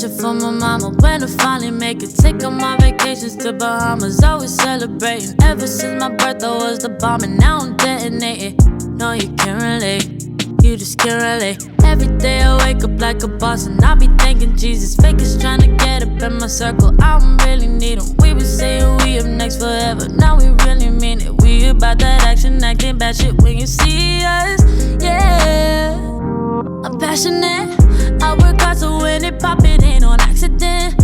pressure from my mama when I finally make it. Take all my vacations to Bahamas, always celebrating. Ever since my birth, I was the bomb, and now I'm detonating. No, you can't relate, you just can't relate. Every day I wake up like a boss, and I be thanking Jesus. Fakers trying to get up in my circle, I don't really need them. We been saying we up next forever, now we really mean it. We about that action, acting bad shit when you see us, yeah. I'm passionate, I work hard so when it pop, it ain't on accident.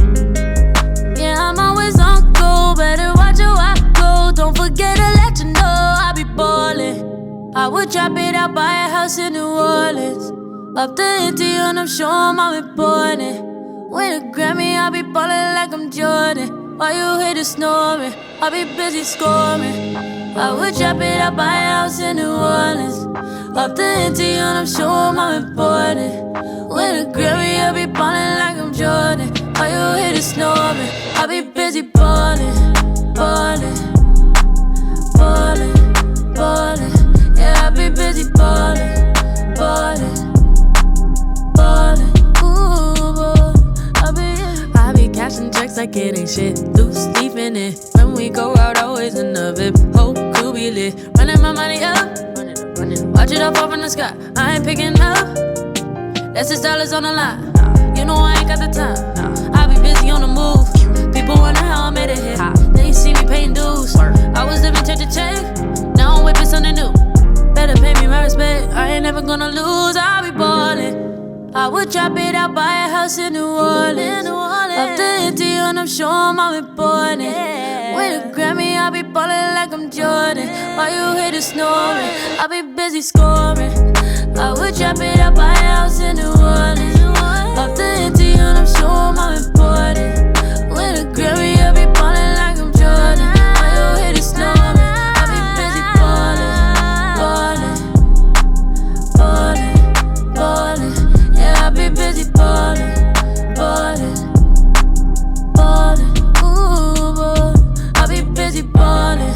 Yeah, I'm always on go, better watch how I go. Don't forget to let you know I be ballin'. I would drop it out, buy a house in New Orleans. Up the empty and I'm sure I'm important. Win a Grammy, I be ballin' like I'm Jordan. While you hear the snoring, I be busy scoring. I would drop it out, buy a house in New Orleans. Up the empty and I'm sure I'm important. Win a Grammy, I be ballin' like I'm Jordan. While you hear the snoring, I be busy ballin', ballin', ballin', ballin'. Yeah, I be busy ballin', ballin', ballin'. Ooh, ballin'. I be cashing checks like it ain't shit. Loose leaf in it. When we go out, always in the VIP. Whole crew be lit. Running my money up. Watch it all fall from the sky. I ain't picking up. That's $6 on the line. You know I ain't got the time. I be busy on the move. People wonder how I made it here. They see me paying dues. I was living check to check. Now I'm whipping something new. Better pay me my respect. I ain't never gonna lose. I be ballin'. I would drop it out, buy a house in New Orleans. Up the empty and I'm sure I'm important. Win a Grammy, I be ballin' like I'm Jordan. While you hear the snoring, I be busy scoring. I would drop it out, buy a house in New Orleans. Up the empty and I'm sure I'm important. Win a Grammy, I be ballin' like I'm Jordan. While you hear the snoring, I be busy ballin', ballin', ballin', ballin'. Yeah, I be busy ballin', ballin', ballin'. Ooh, ballin'. I be busy ballin',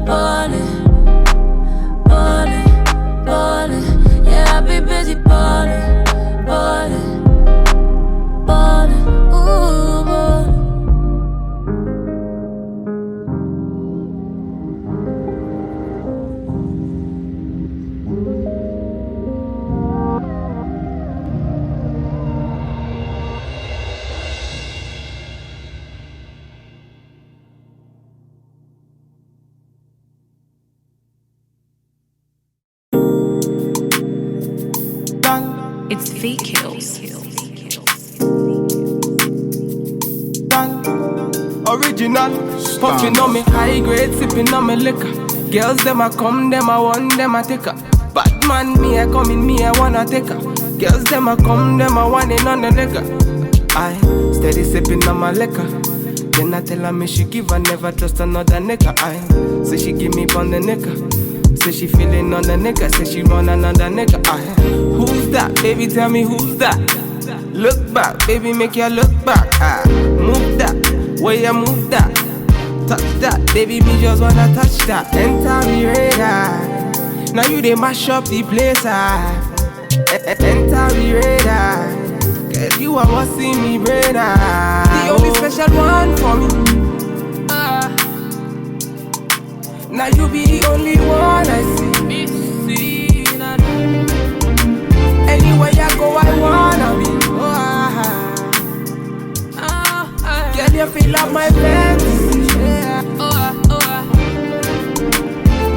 ballin', ballin', ballin'. Yeah, I be busy ballin', ballin', ballin'. Ooh, ballin'. It's Feet Kills. Original, puffin' on me high grade, sippin' on me liquor. Girls them a come, them a want, them a take her. Bad man, me a come in, me a wanna take her. Girls them a come, them a want it on the liquor. I steady sippin' on my liquor. Then I tell her me she give her, never trust another nigga. I say she give me on the nigga. Say she feelin' on the nigga, say she run another nigga. Who's that? Baby, tell me who's that? Look back, baby, make you look back. Move that, where you move that? Touch that, baby, me just wanna touch that. Enter me radar, now you they mash up the place. Enter me radar, girl, you are what's in me brain. The only special one for me. Now you be the only one I see. Anywhere I go, I wanna be. Girl, you feel like my fantasy.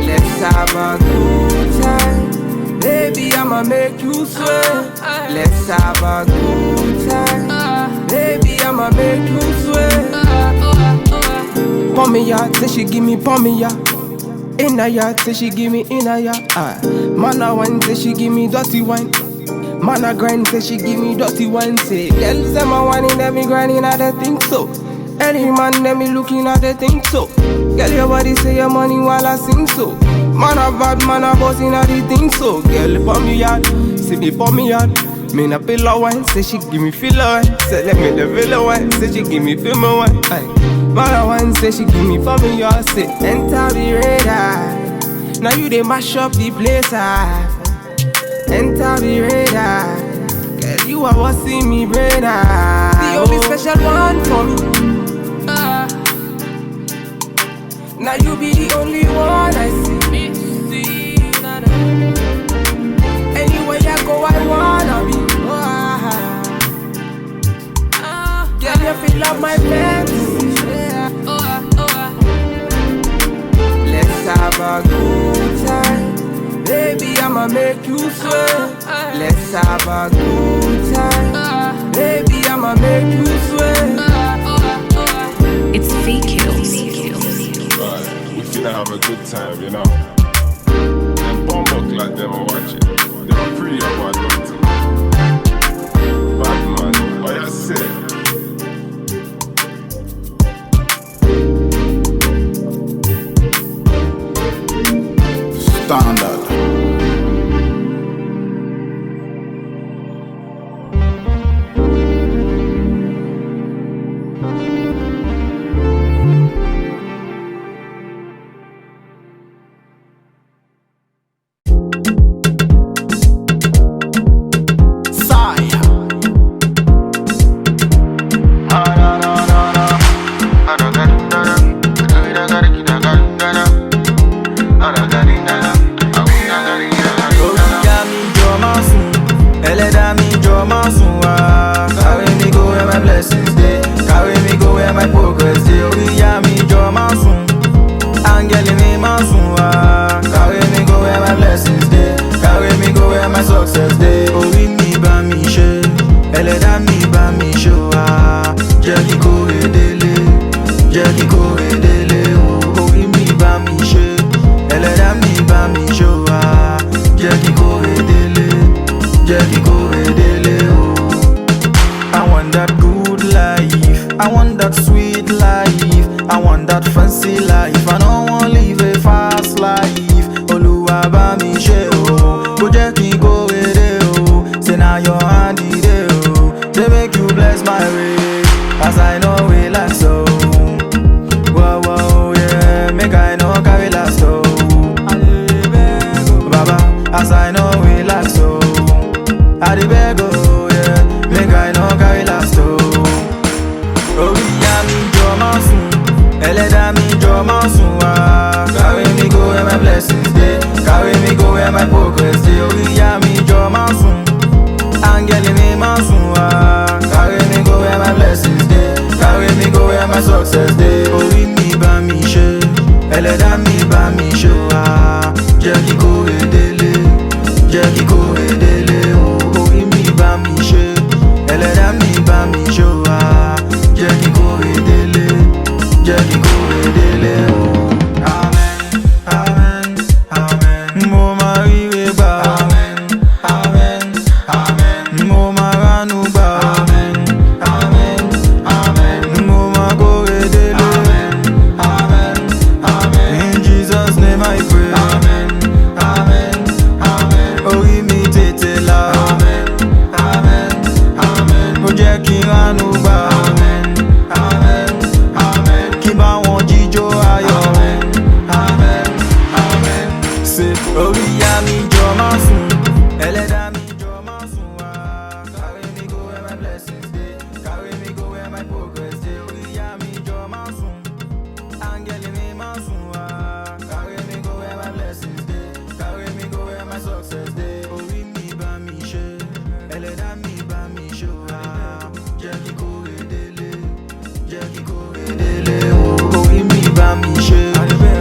Let's have a good time. Baby, I'ma make you sweat. Let's have a good time. Baby, I'ma make you sweat. Pour me ya, say she give me pour me ya. In a yard, say she give me in a yard. Man a wine, say she give me dirty wine. Man a grind, say she give me dirty wine. Say, girl, say my wine in every grinding, I don't think so. Any man, let me looking at the thing so. Girl, your body say your money while I sing so. Man a bad, man a boss in a the thing so. Girl, pour me yard, say me pour me yard. Me na pillow wine, say she give me filler wine. Say let me the villa wine, say she give me film wine. Man a wine, say she give me for me yard. Say enter the radar, now you they mash up the place. Enter the radar, Girl, you are what's in me brain. The only special one for me. Now you be the only one I see. Anywhere I go, I wanna be. Girl, you feel like my fantasy. Let's have a good time. Baby, I'ma make you sweat. Let's have a good time. Baby, I'ma make you sweat. It's Feet Kills. We finna have a good time, you know. Them bomb up like them are watching. They are pretty about that. Bad man, what you say? Standard.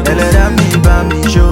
Ẹlẹ́dàá mi bá mi ṣe.